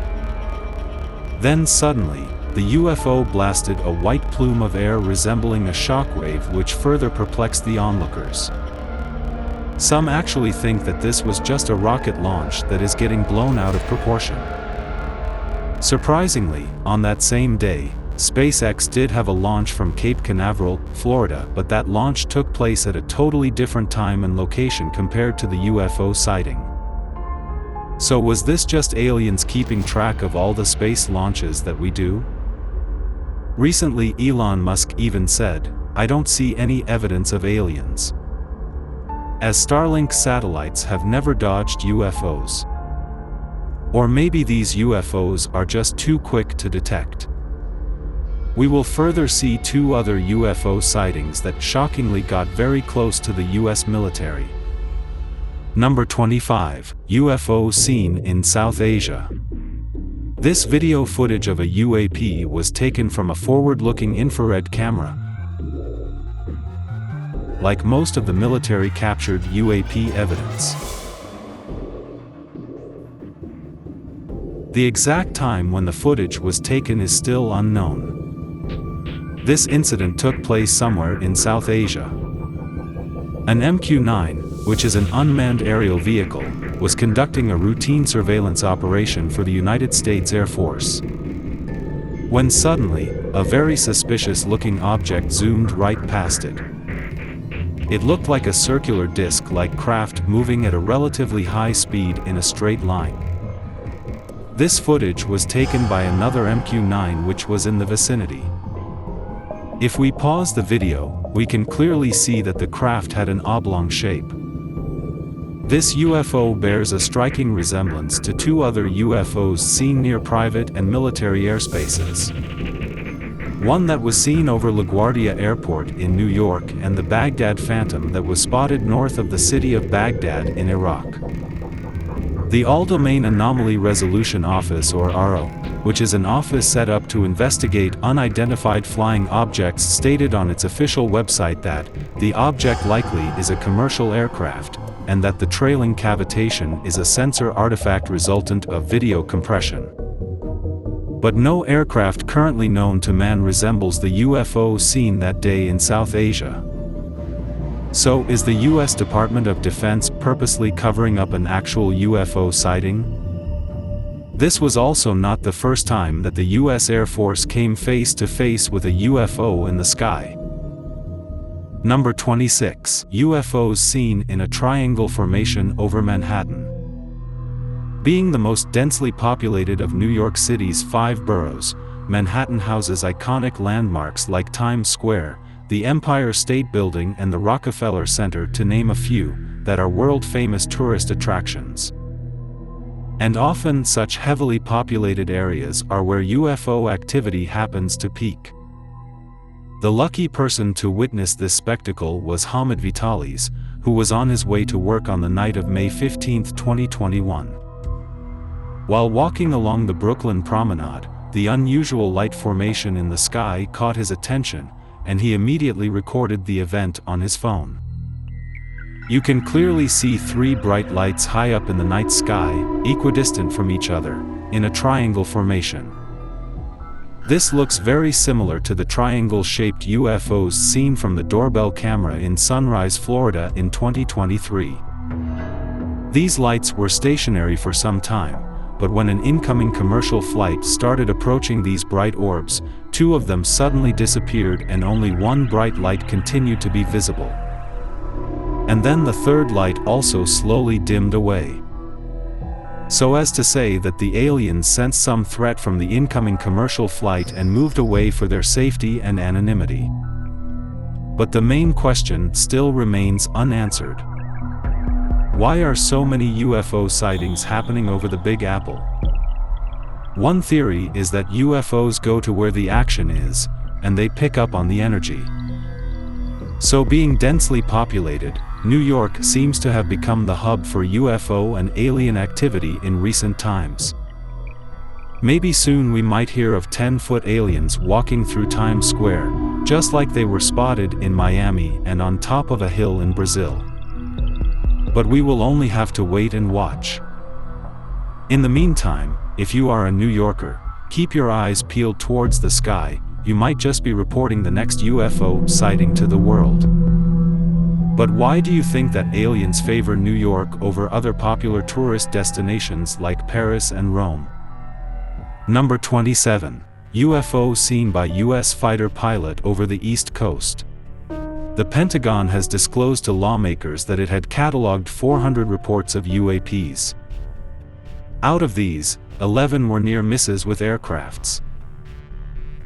Then suddenly, the UFO blasted a white plume of air resembling a shockwave, which further perplexed the onlookers. Some actually think that this was just a rocket launch that is getting blown out of proportion. Surprisingly, on that same day, SpaceX did have a launch from Cape Canaveral, Florida, but that launch took place at a totally different time and location compared to the UFO sighting. So was this just aliens keeping track of all the space launches that we do? Recently Elon Musk even said, "I don't see any evidence of aliens," as Starlink satellites have never dodged UFOs. Or maybe these UFOs are just too quick to detect. We will further see two other UFO sightings that shockingly got very close to the US military. Number 25. UFO seen in South Asia. This video footage of a UAP was taken from a forward-looking infrared camera. Like most of the military-captured UAP evidence, the exact time when the footage was taken is still unknown. This incident took place somewhere in South Asia. An MQ-9, which is an unmanned aerial vehicle, was conducting a routine surveillance operation for the United States Air Force, when suddenly, a very suspicious-looking object zoomed right past it. It looked like a circular disc-like craft moving at a relatively high speed in a straight line. This footage was taken by another MQ-9 which was in the vicinity. If we pause the video, we can clearly see that the craft had an oblong shape. This UFO bears a striking resemblance to two other UFOs seen near private and military airspaces. One that was seen over LaGuardia Airport in New York, and the Baghdad Phantom that was spotted north of the city of Baghdad in Iraq. The All-Domain Anomaly Resolution Office, or ARO, which is an office set up to investigate unidentified flying objects, stated on its official website that the object likely is a commercial aircraft, and that the trailing cavitation is a sensor artifact resultant of video compression. But no aircraft currently known to man resembles the UFO seen that day in South Asia. So, is the US Department of Defense purposely covering up an actual UFO sighting? This was also not the first time that the US Air Force came face to face with a UFO in the sky. Number 26. UFOs seen in a triangle formation over Manhattan. Being the most densely populated of New York City's 5 boroughs, Manhattan houses iconic landmarks like Times Square, the Empire State Building, and the Rockefeller Center, to name a few, that are world-famous tourist attractions. And often such heavily populated areas are where UFO activity happens to peak. The lucky person to witness this spectacle was Hamid Vitalis, who was on his way to work on the night of May 15, 2021. While walking along the Brooklyn Promenade, the unusual light formation in the sky caught his attention, and he immediately recorded the event on his phone. You can clearly see 3 bright lights high up in the night sky, equidistant from each other, in a triangle formation. This looks very similar to the triangle-shaped UFOs seen from the doorbell camera in Sunrise, Florida in 2023. These lights were stationary for some time, but when an incoming commercial flight started approaching these bright orbs, two of them suddenly disappeared and only one bright light continued to be visible. And then the third light also slowly dimmed away. So as to say that the aliens sensed some threat from the incoming commercial flight and moved away for their safety and anonymity. But the main question still remains unanswered. Why are so many UFO sightings happening over the Big Apple? One theory is that UFOs go to where the action is, and they pick up on the energy. So being densely populated, New York seems to have become the hub for UFO and alien activity in recent times. Maybe soon we might hear of 10-foot aliens walking through Times Square, just like they were spotted in Miami and on top of a hill in Brazil. But we will only have to wait and watch. In the meantime, if you are a New Yorker, keep your eyes peeled towards the sky. You might just be reporting the next UFO sighting to the world. But why do you think that aliens favor New York over other popular tourist destinations like Paris and Rome? Number 27. UFO seen by US fighter pilot over the East Coast. The Pentagon has disclosed to lawmakers that it had cataloged 400 reports of UAPs. Out of these, 11 were near misses with aircrafts.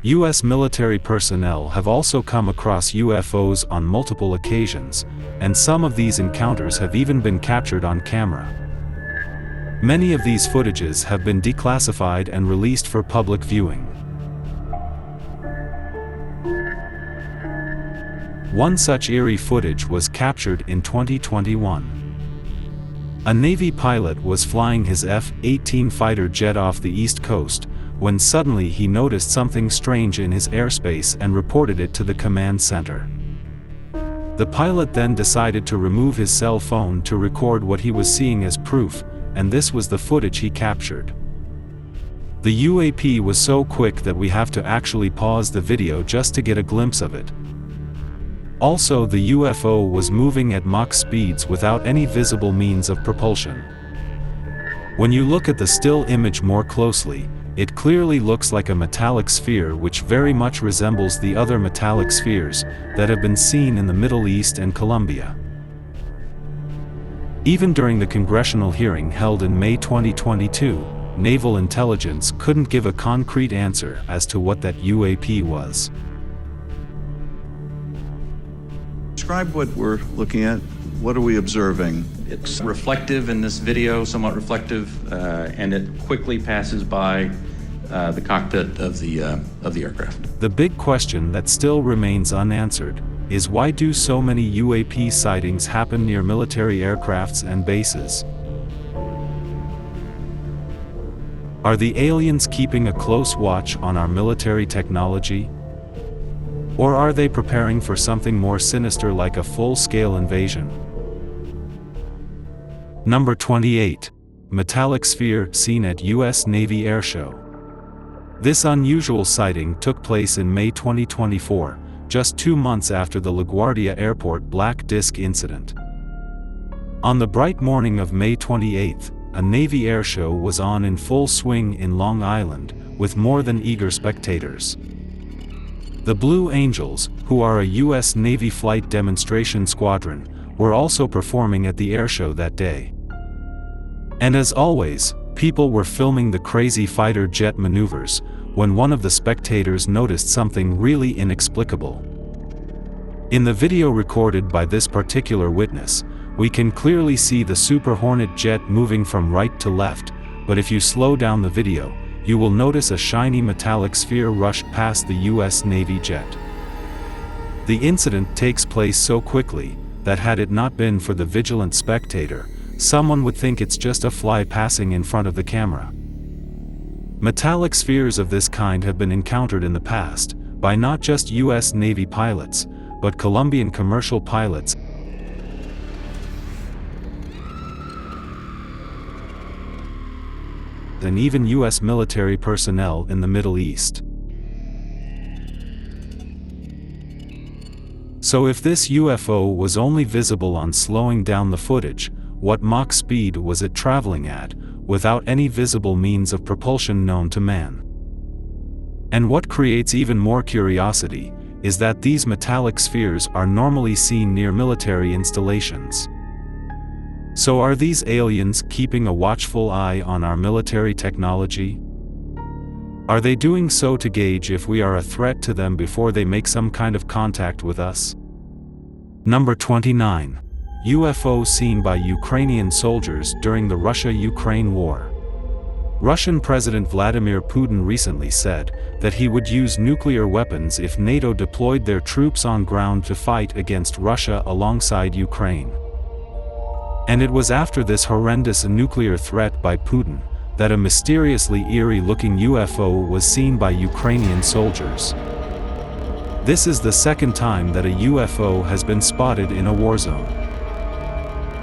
U.S. military personnel have also come across UFOs on multiple occasions, and some of these encounters have even been captured on camera. Many of these footages have been declassified and released for public viewing. One such eerie footage was captured in 2021. A Navy pilot was flying his F-18 fighter jet off the East Coast, when suddenly he noticed something strange in his airspace and reported it to the command center. The pilot then decided to remove his cell phone to record what he was seeing as proof, and this was the footage he captured. The UAP was so quick that we have to actually pause the video just to get a glimpse of it. Also, the UFO was moving at Mach speeds without any visible means of propulsion. When you look at the still image more closely, it clearly looks like a metallic sphere which very much resembles the other metallic spheres that have been seen in the Middle East and Colombia. Even during the congressional hearing held in May 2022, Naval Intelligence couldn't give a concrete answer as to what that UAP was. Describe what we're looking at. What are we observing? It's reflective in this video, somewhat reflective, and it quickly passes by the cockpit of the aircraft. The big question that still remains unanswered is why do so many UAP sightings happen near military aircrafts and bases? Are the aliens keeping a close watch on our military technology? Or are they preparing for something more sinister like a full-scale invasion? Number 28. Metallic sphere seen at US Navy Airshow. This unusual sighting took place in May 2024, just 2 months after the LaGuardia Airport black disk incident. On the bright morning of May 28, a Navy airshow was on in full swing in Long Island, with more than eager spectators. The Blue Angels, who are a U.S. Navy flight demonstration squadron, were also performing at the airshow that day. And as always, people were filming the crazy fighter jet maneuvers, when one of the spectators noticed something really inexplicable. In the video recorded by this particular witness, we can clearly see the Super Hornet jet moving from right to left, but if you slow down the video, you will notice a shiny metallic sphere rush past the US Navy jet. The incident takes place so quickly, that had it not been for the vigilant spectator, someone would think it's just a fly passing in front of the camera. Metallic spheres of this kind have been encountered in the past, by not just US Navy pilots, but Colombian commercial pilots, and even US military personnel in the Middle East. So if this UFO was only visible on slowing down the footage, what Mach speed was it traveling at, without any visible means of propulsion known to man? And what creates even more curiosity is that these metallic spheres are normally seen near military installations. So are these aliens keeping a watchful eye on our military technology? Are they doing so to gauge if we are a threat to them before they make some kind of contact with us? Number 29. UFO seen by Ukrainian soldiers during the Russia-Ukraine war. Russian President Vladimir Putin recently said that he would use nuclear weapons if NATO deployed their troops on ground to fight against Russia alongside Ukraine. And it was after this horrendous nuclear threat by Putin that a mysteriously eerie-looking UFO was seen by Ukrainian soldiers. This is the second time that a UFO has been spotted in a war zone.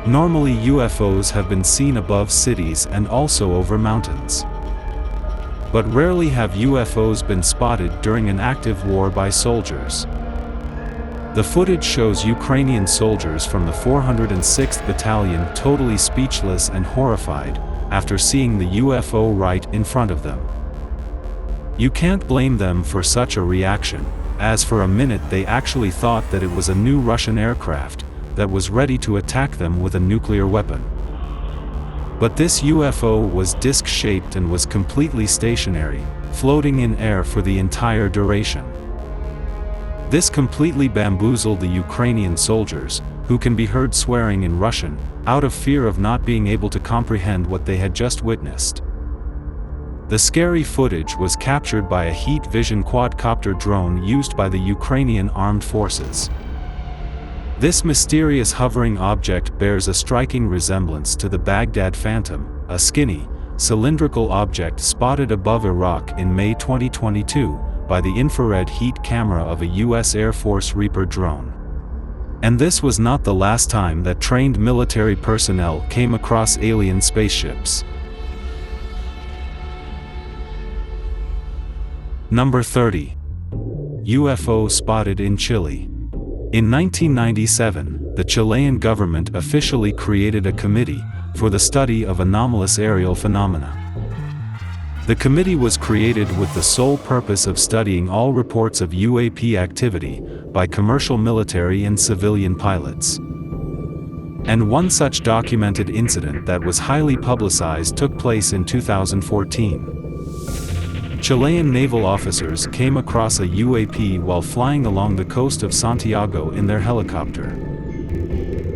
Normally UFOs have been seen above cities and also over mountains. But rarely have UFOs been spotted during an active war by soldiers. The footage shows Ukrainian soldiers from the 406th Battalion totally speechless and horrified after seeing the UFO right in front of them. You can't blame them for such a reaction, as for a minute they actually thought that it was a new Russian aircraft that was ready to attack them with a nuclear weapon. But this UFO was disc-shaped and was completely stationary, floating in air for the entire duration. This completely bamboozled the Ukrainian soldiers, who can be heard swearing in Russian, out of fear of not being able to comprehend what they had just witnessed. The scary footage was captured by a heat vision quadcopter drone used by the Ukrainian armed forces. This mysterious hovering object bears a striking resemblance to the Baghdad Phantom, a skinny, cylindrical object spotted above Iraq in May 2022 by the infrared heat camera of a US Air Force Reaper drone. And this was not the last time that trained military personnel came across alien spaceships. Number 30. UFO spotted in Chile. In 1997, the Chilean government officially created a committee for the study of anomalous aerial phenomena. The committee was created with the sole purpose of studying all reports of UAP activity by commercial military and civilian pilots. And one such documented incident that was highly publicized took place in 2014. Chilean naval officers came across a UAP while flying along the coast of Santiago in their helicopter.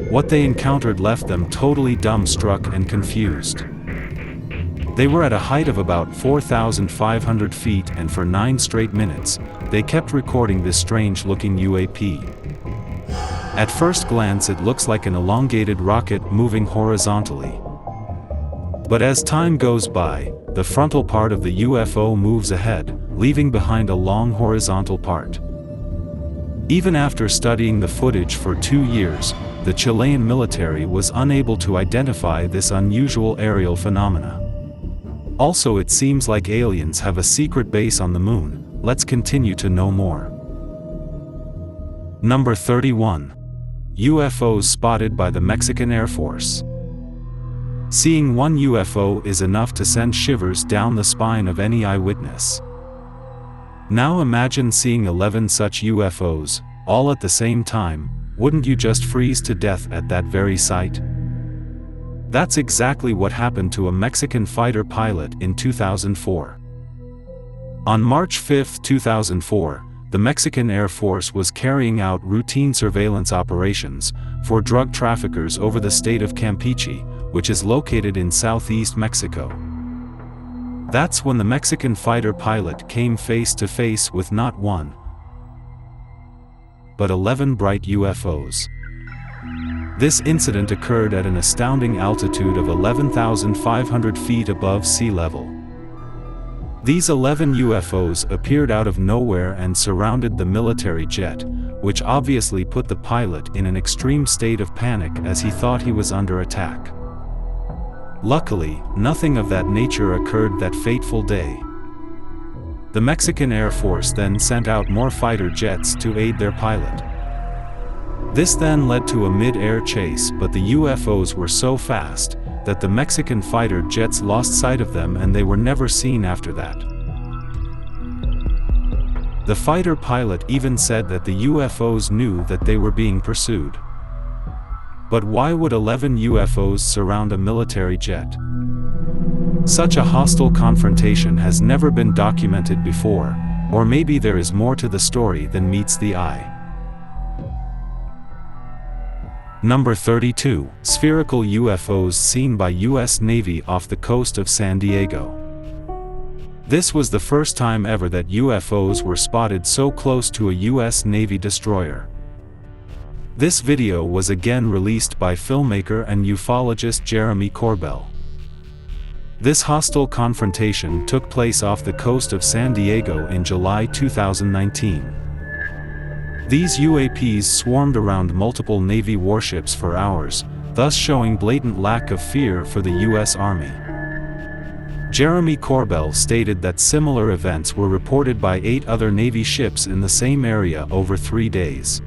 What they encountered left them totally dumbstruck and confused. They were at a height of about 4,500 feet, and for 9 straight minutes, they kept recording this strange-looking UAP. At first glance it looks like an elongated rocket moving horizontally. But as time goes by, the frontal part of the UFO moves ahead, leaving behind a long horizontal part. Even after studying the footage for 2 years, the Chilean military was unable to identify this unusual aerial phenomena. Also, it seems like aliens have a secret base on the moon. Let's continue to know more. Number 31. UFOs spotted by the Mexican Air Force. Seeing one UFO is enough to send shivers down the spine of any eyewitness. Now imagine seeing 11 such UFOs, all at the same time. Wouldn't you just freeze to death at that very sight? That's exactly what happened to a Mexican fighter pilot in 2004. On March 5, 2004, the Mexican Air Force was carrying out routine surveillance operations for drug traffickers over the state of Campeche, which is located in southeast Mexico. That's when the Mexican fighter pilot came face to face with not one, but 11 bright UFOs. This incident occurred at an astounding altitude of 11,500 feet above sea level. These 11 UFOs appeared out of nowhere and surrounded the military jet, which obviously put the pilot in an extreme state of panic as he thought he was under attack. Luckily, nothing of that nature occurred that fateful day. The Mexican Air Force then sent out more fighter jets to aid their pilot. This then led to a mid-air chase, but the UFOs were so fast that the Mexican fighter jets lost sight of them and they were never seen after that. The fighter pilot even said that the UFOs knew that they were being pursued. But why would 11 UFOs surround a military jet? Such a hostile confrontation has never been documented before, or maybe there is more to the story than meets the eye. Number 32. Spherical UFOs seen by US Navy off the coast of San Diego. This was the first time ever that UFOs were spotted so close to a US Navy destroyer. This video was again released by filmmaker and ufologist Jeremy Corbell. This hostile confrontation took place off the coast of San Diego in July 2019. These UAPs swarmed around multiple Navy warships for hours, thus showing blatant lack of fear for the US Army. Jeremy Corbell stated that similar events were reported by 8 other Navy ships in the same area over 3 days.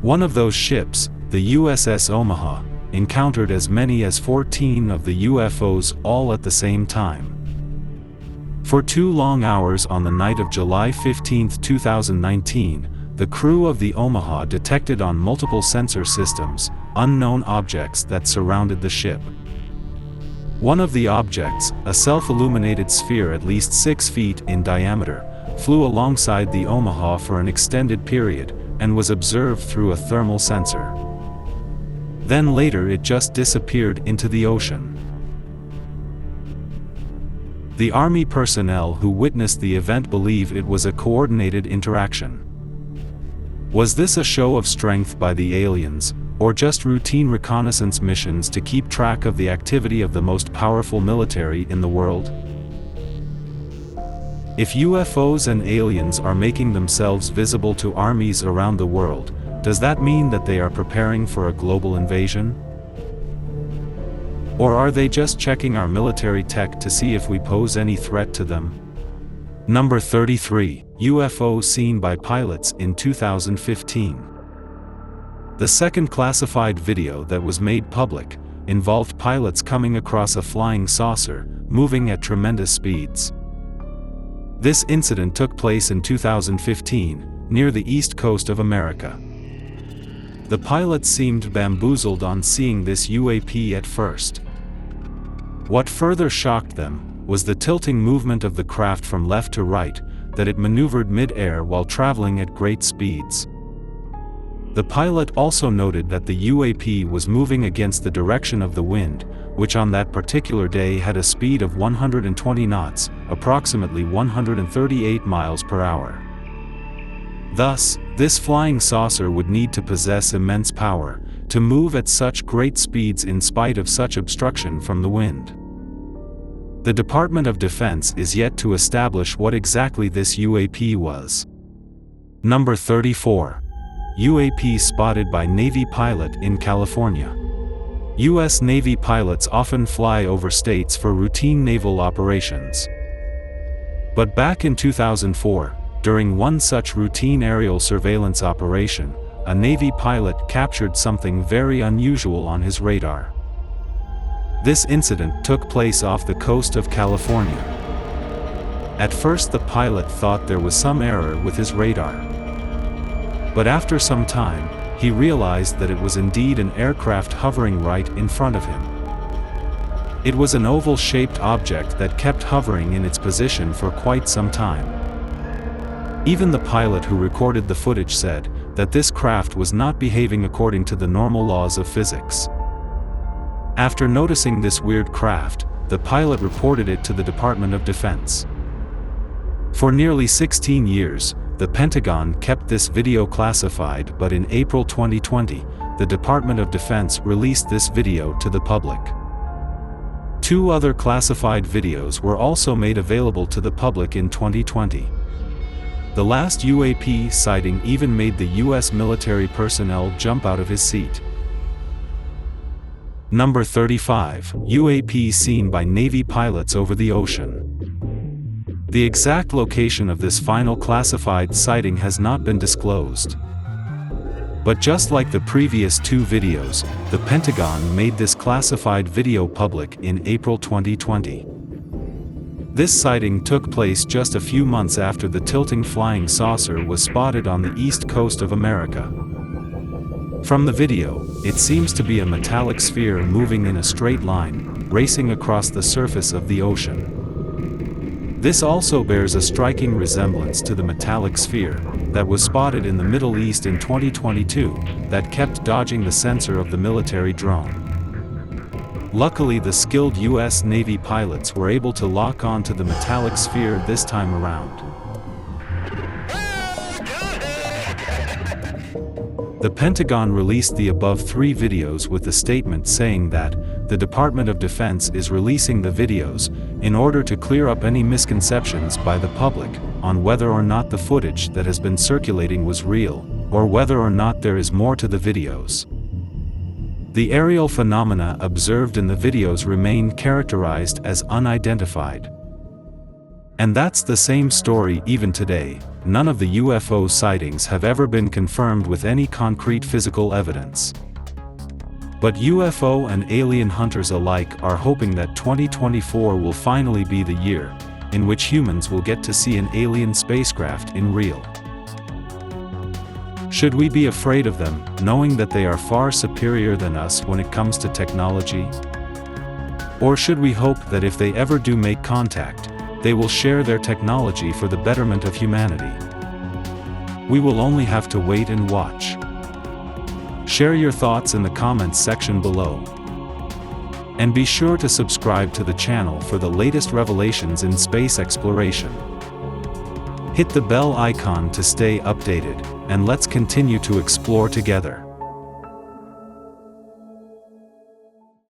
One of those ships, the USS Omaha, encountered as many as 14 of the UFOs all at the same time. For 2 long hours on the night of July 15, 2019, the crew of the Omaha detected on multiple sensor systems unknown objects that surrounded the ship. One of the objects, a self-illuminated sphere at least 6 feet in diameter, flew alongside the Omaha for an extended period and was observed through a thermal sensor. Then later it just disappeared into the ocean. The Army personnel who witnessed the event believe it was a coordinated interaction. Was this a show of strength by the aliens, or just routine reconnaissance missions to keep track of the activity of the most powerful military in the world? If UFOs and aliens are making themselves visible to armies around the world, does that mean that they are preparing for a global invasion? Or are they just checking our military tech to see if we pose any threat to them? Number 33. UFO seen by pilots in 2015. The second classified video that was made public involved pilots coming across a flying saucer, moving at tremendous speeds. This incident took place in 2015, near the east coast of America. The pilots seemed bamboozled on seeing this UAP at first. What further shocked them was the tilting movement of the craft from left to right, that it maneuvered mid-air while traveling at great speeds. The pilot also noted that the UAP was moving against the direction of the wind, which on that particular day had a speed of 120 knots, approximately 138 miles per hour. Thus, this flying saucer would need to possess immense power to move at such great speeds in spite of such obstruction from the wind. The Department of Defense is yet to establish what exactly this UAP was. Number 34. UAP spotted by Navy pilot in California. U.S. Navy pilots often fly over states for routine naval operations. But back in 2004, during one such routine aerial surveillance operation, a Navy pilot captured something very unusual on his radar. This incident took place off the coast of California. At first the pilot thought there was some error with his radar. But after some time, he realized that it was indeed an aircraft hovering right in front of him. It was an oval-shaped object that kept hovering in its position for quite some time. Even the pilot who recorded the footage said that this craft was not behaving according to the normal laws of physics. After noticing this weird craft, the pilot reported it to the Department of Defense. For nearly 16 years, the Pentagon kept this video classified, but in April 2020, the Department of Defense released this video to the public. 2 other classified videos were also made available to the public in 2020. The last UAP sighting even made the U.S. military personnel jump out of his seat. Number 35. UAP seen by Navy pilots over the ocean. The exact location of this final classified sighting has not been disclosed. But just like the previous two videos, the Pentagon made this classified video public in April 2020. This sighting took place just a few months after the tilting flying saucer was spotted on the east coast of America. From the video, it seems to be a metallic sphere moving in a straight line, racing across the surface of the ocean. This also bears a striking resemblance to the metallic sphere that was spotted in the Middle East in 2022 that kept dodging the sensor of the military drone. Luckily, the skilled US Navy pilots were able to lock on to the metallic sphere this time around. The Pentagon released the above three videos with a statement saying that the Department of Defense is releasing the videos in order to clear up any misconceptions by the public on whether or not the footage that has been circulating was real, or whether or not there is more to the videos. The aerial phenomena observed in the videos remain characterized as unidentified. And that's the same story even today. None of the UFO sightings have ever been confirmed with any concrete physical evidence. But UFO and alien hunters alike are hoping that 2024 will finally be the year in which humans will get to see an alien spacecraft in real. Should we be afraid of them, knowing that they are far superior than us when it comes to technology? Or should we hope that if they ever do make contact, they will share their technology for the betterment of humanity? We will only have to wait and watch. Share your thoughts in the comments section below. And be sure to subscribe to the channel for the latest revelations in space exploration. Hit the bell icon to stay updated, and let's continue to explore together.